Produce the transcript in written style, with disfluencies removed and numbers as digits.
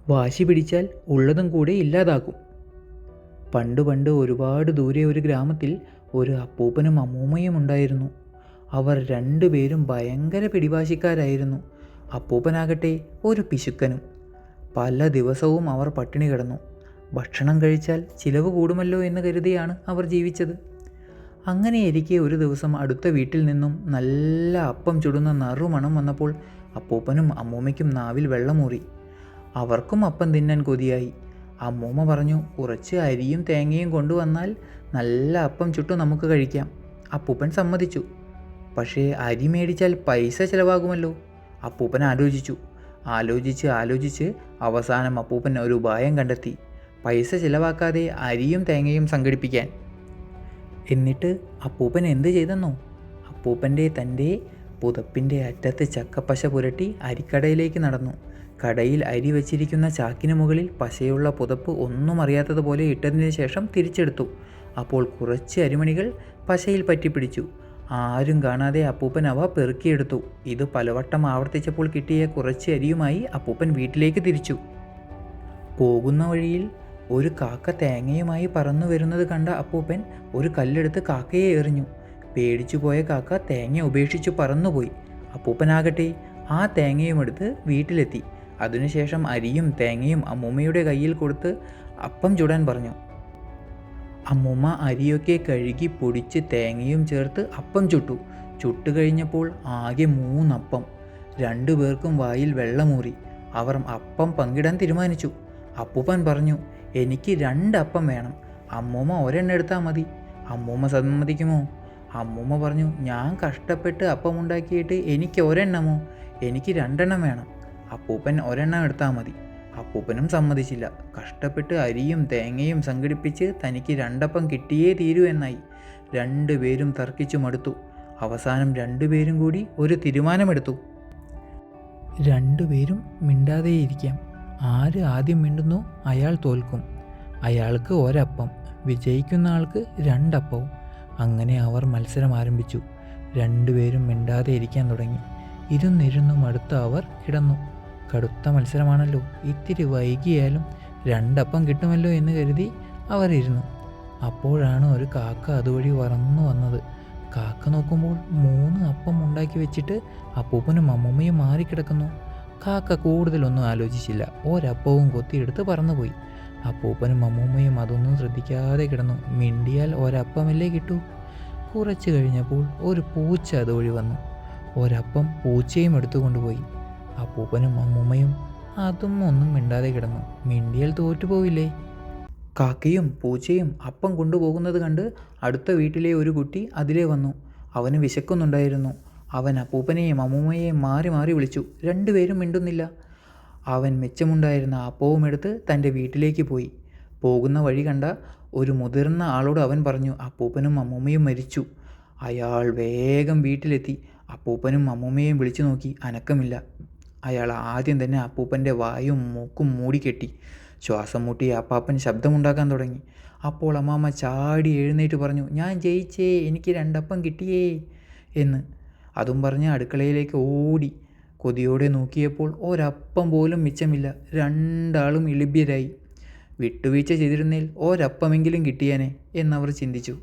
വാശി പിടിച്ചാൽ ഉള്ളതും കൂടെ ഇല്ലാതാക്കും. പണ്ട് പണ്ട് ഒരുപാട് ദൂരെ ഒരു ഗ്രാമത്തിൽ ഒരു അപ്പൂപ്പനും അമ്മൂമ്മയും ഉണ്ടായിരുന്നു. അവർ രണ്ടുപേരും ഭയങ്കര പിടിവാശിക്കാരായിരുന്നു. അപ്പൂപ്പനാകട്ടെ ഒരു പിശുക്കനും. പല ദിവസവും അവർ പട്ടിണി കിടന്നു. ഭക്ഷണം കഴിച്ചാൽ ചിലവ് കൂടുമല്ലോ എന്ന് കരുതിയാണ് അവർ ജീവിച്ചത്. അങ്ങനെയിരിക്കെ ഒരു ദിവസം അടുത്ത വീട്ടിൽ നിന്നും നല്ല അപ്പം ചുടുന്ന നറുമണം വന്നപ്പോൾ അപ്പൂപ്പനും അമ്മൂമ്മയ്ക്കും നാവിൽ വെള്ളമൂറി. അവർക്കും അപ്പം തിന്നാൻ കൊതിയായി. അമ്മൂമ്മ പറഞ്ഞു, കുറച്ച് അരിയും തേങ്ങയും കൊണ്ടുവന്നാൽ നല്ല അപ്പം ചുട്ടു നമുക്ക് കഴിക്കാം. അപ്പൂപ്പൻ സമ്മതിച്ചു. പക്ഷേ അരി മേടിച്ചാൽ പൈസ ചിലവാകുമല്ലോ. അപ്പൂപ്പൻ ആലോചിച്ച് അവസാനം അപ്പൂപ്പൻ ഒരു ഉപായം കണ്ടെത്തി. പൈസ ചിലവാക്കാതെ അരിയും തേങ്ങയും സംഘടിപ്പിക്കാൻ. എന്നിട്ട് അപ്പൂപ്പൻ എന്ത് ചെയ്തെന്നോ? തൻ്റെ പുതപ്പിൻ്റെ അറ്റത്ത് ചക്കപ്പശ പുരട്ടി അരിക്കടയിലേക്ക് നടന്നു. കടയിൽ അരി വച്ചിരിക്കുന്ന ചാക്കിന് മുകളിൽ പശയുള്ള പുതപ്പ് ഒന്നും അറിയാത്തതുപോലെ ഇട്ടതിന് ശേഷം തിരിച്ചെടുത്തു. അപ്പോൾ കുറച്ച് അരിമണികൾ പശയിൽ പറ്റിപ്പിടിച്ചു. ആരും കാണാതെ അപ്പൂപ്പൻ അവ പെറുക്കിയെടുത്തു. ഇത് പലവട്ടം ആവർത്തിച്ചപ്പോൾ കിട്ടിയ കുറച്ച് അരിയുമായി അപ്പൂപ്പൻ വീട്ടിലേക്ക് തിരിച്ചു. പോകുന്ന വഴിയിൽ ഒരു കാക്ക തേങ്ങയുമായി പറന്നു വരുന്നത് കണ്ട അപ്പൂപ്പൻ ഒരു കല്ലെടുത്ത് കാക്കയെ എറിഞ്ഞു. പേടിച്ചു പോയ കാക്ക തേങ്ങ ഉപേക്ഷിച്ചു പറന്നുപോയി. അപ്പൂപ്പനാകട്ടെ ആ തേങ്ങയും എടുത്ത് വീട്ടിലെത്തി. അതിനുശേഷം അരിയും തേങ്ങയും അമ്മൂമ്മയുടെ കയ്യിൽ കൊടുത്ത് അപ്പം ചുടാൻ പറഞ്ഞു. അമ്മൂമ്മ അരിയൊക്കെ കഴുകി പൊടിച്ച് തേങ്ങയും ചേർത്ത് അപ്പം ചുട്ടു. ചുട്ടു കഴിഞ്ഞപ്പോൾ ആകെ 3 അപ്പം. 2 പേർക്കും വായിൽ വെള്ളമൂറി. അവർ അപ്പം പങ്കിടാൻ തീരുമാനിച്ചു. അപ്പൂപ്പൻ പറഞ്ഞു, എനിക്ക് 2 അപ്പം വേണം. അമ്മൂമ്മ ഒരെണ്ണം എടുത്താൽ മതി. അമ്മൂമ്മ സമ്മതിക്കുമോ? അമ്മൂമ്മ പറഞ്ഞു, ഞാൻ കഷ്ടപ്പെട്ട് അപ്പം ഉണ്ടാക്കിയിട്ട് എനിക്ക് ഒരെണ്ണമോ? എനിക്ക് 2 എണ്ണം വേണം. അപ്പൂപ്പൻ ഒരെണ്ണം എടുത്താൽ മതി. അപ്പൂപ്പനും സമ്മതിച്ചില്ല. കഷ്ടപ്പെട്ട് അരിയും തേങ്ങയും സംഘടിപ്പിച്ച് തനിക്ക് 2 അപ്പം കിട്ടിയേ തീരൂ എന്നായി. 2 പേരും തർക്കിച്ചു മടുത്തു. അവസാനം 2 പേരും കൂടി ഒരു തീരുമാനമെടുത്തു. 2 പേരും മിണ്ടാതെയിരിക്കാം. ആര് ആദ്യം മിണ്ടുന്നോ അയാൾ തോൽക്കും. അയാൾക്ക് ഒരപ്പം, വിജയിക്കുന്ന ആൾക്ക് 2 അപ്പവും. അങ്ങനെ അവർ മത്സരം ആരംഭിച്ചു. 2 പേരും മിണ്ടാതെ ഇരിക്കാൻ തുടങ്ങി. ഇരുന്നിരുന്നും അടുത്ത അവർ കിടന്നു. കടുത്ത മത്സരമാണല്ലോ, ഇത്തിരി വൈകിയാലും 2 അപ്പം കിട്ടുമല്ലോ എന്ന് കരുതി അവർ ഇരുന്നു. അപ്പോഴാണ് ഒരു കാക്ക അതുവഴി പറന്നു വന്നത്. കാക്ക നോക്കുമ്പോൾ 3 അപ്പം ഉണ്ടാക്കി വെച്ചിട്ട് അപ്പൂപ്പനും അമ്മൂമ്മയും മാറിക്കിടക്കുന്നു. കാക്ക കൂടുതലൊന്നും ആലോചിച്ചില്ല. ഒരപ്പവും കൊത്തിയെടുത്ത് പറന്നുപോയി. അപ്പൂപ്പനും അമ്മൂമ്മയും അതൊന്നും ശ്രദ്ധിക്കാതെ കിടന്നു. മിണ്ടിയാൽ ഒരപ്പമല്ലേ കിട്ടൂ. കുറച്ച് കഴിഞ്ഞപ്പോൾ ഒരു പൂച്ച അതുവഴി വന്നു. ഒരപ്പം പൂച്ചയും എടുത്തുകൊണ്ടുപോയി. അപ്പൂപ്പനും അമ്മൂമ്മയും അതും ഒന്നും മിണ്ടാതെ കിടന്നു. മിണ്ടിയാൽ തോറ്റുപോവില്ലേ. കാക്കയും പൂച്ചയും അപ്പം കൊണ്ടുപോകുന്നത് കണ്ട് അടുത്ത വീട്ടിലെ ഒരു കുട്ടി അതിലേ വന്നു. അവന് വിശക്കുന്നുണ്ടായിരുന്നു. അവൻ അപ്പൂപ്പനെയും അമ്മൂമ്മയെയും മാറി മാറി വിളിച്ചു. 2 പേരും മിണ്ടുന്നില്ല. അവൻ മിച്ചമുണ്ടായിരുന്ന അപ്പവും എടുത്ത് തൻ്റെ വീട്ടിലേക്ക് പോയി. പോകുന്ന വഴി കണ്ട ഒരു മുതിർന്ന ആളോട് അവൻ പറഞ്ഞു, അപ്പൂപ്പനും അമ്മൂമ്മയും മരിച്ചു. അയാൾ വേഗം വീട്ടിലെത്തി. അപ്പൂപ്പനും അമ്മൂമ്മയെയും വിളിച്ചു നോക്കി. അനക്കമില്ല. അയാൾ ആദ്യം തന്നെ അപ്പൂപ്പൻ്റെ വായും മൂക്കും മൂടിക്കെട്ടി. ശ്വാസം മുട്ടി അപ്പാപ്പൻ ശബ്ദമുണ്ടാക്കാൻ തുടങ്ങി. അപ്പോൾ അമ്മാമ്മ ചാടി എഴുന്നേറ്റ് പറഞ്ഞു, ഞാൻ ജയിച്ചേ, എനിക്ക് 2 അപ്പം കിട്ടിയേ എന്ന്. അതും പറഞ്ഞ് അടുക്കളയിലേക്ക് ഓടി. കൊതിയോടെ നോക്കിയപ്പോൾ ഒരപ്പം പോലും മിച്ചമില്ല. 2 ആളും ഇളിഭ്യരായി. വിട്ടുവീഴ്ച ചെയ്തിരുന്നേൽ ഒരപ്പമെങ്കിലും കിട്ടിയേനെ എന്നവർ ചിന്തിച്ചു.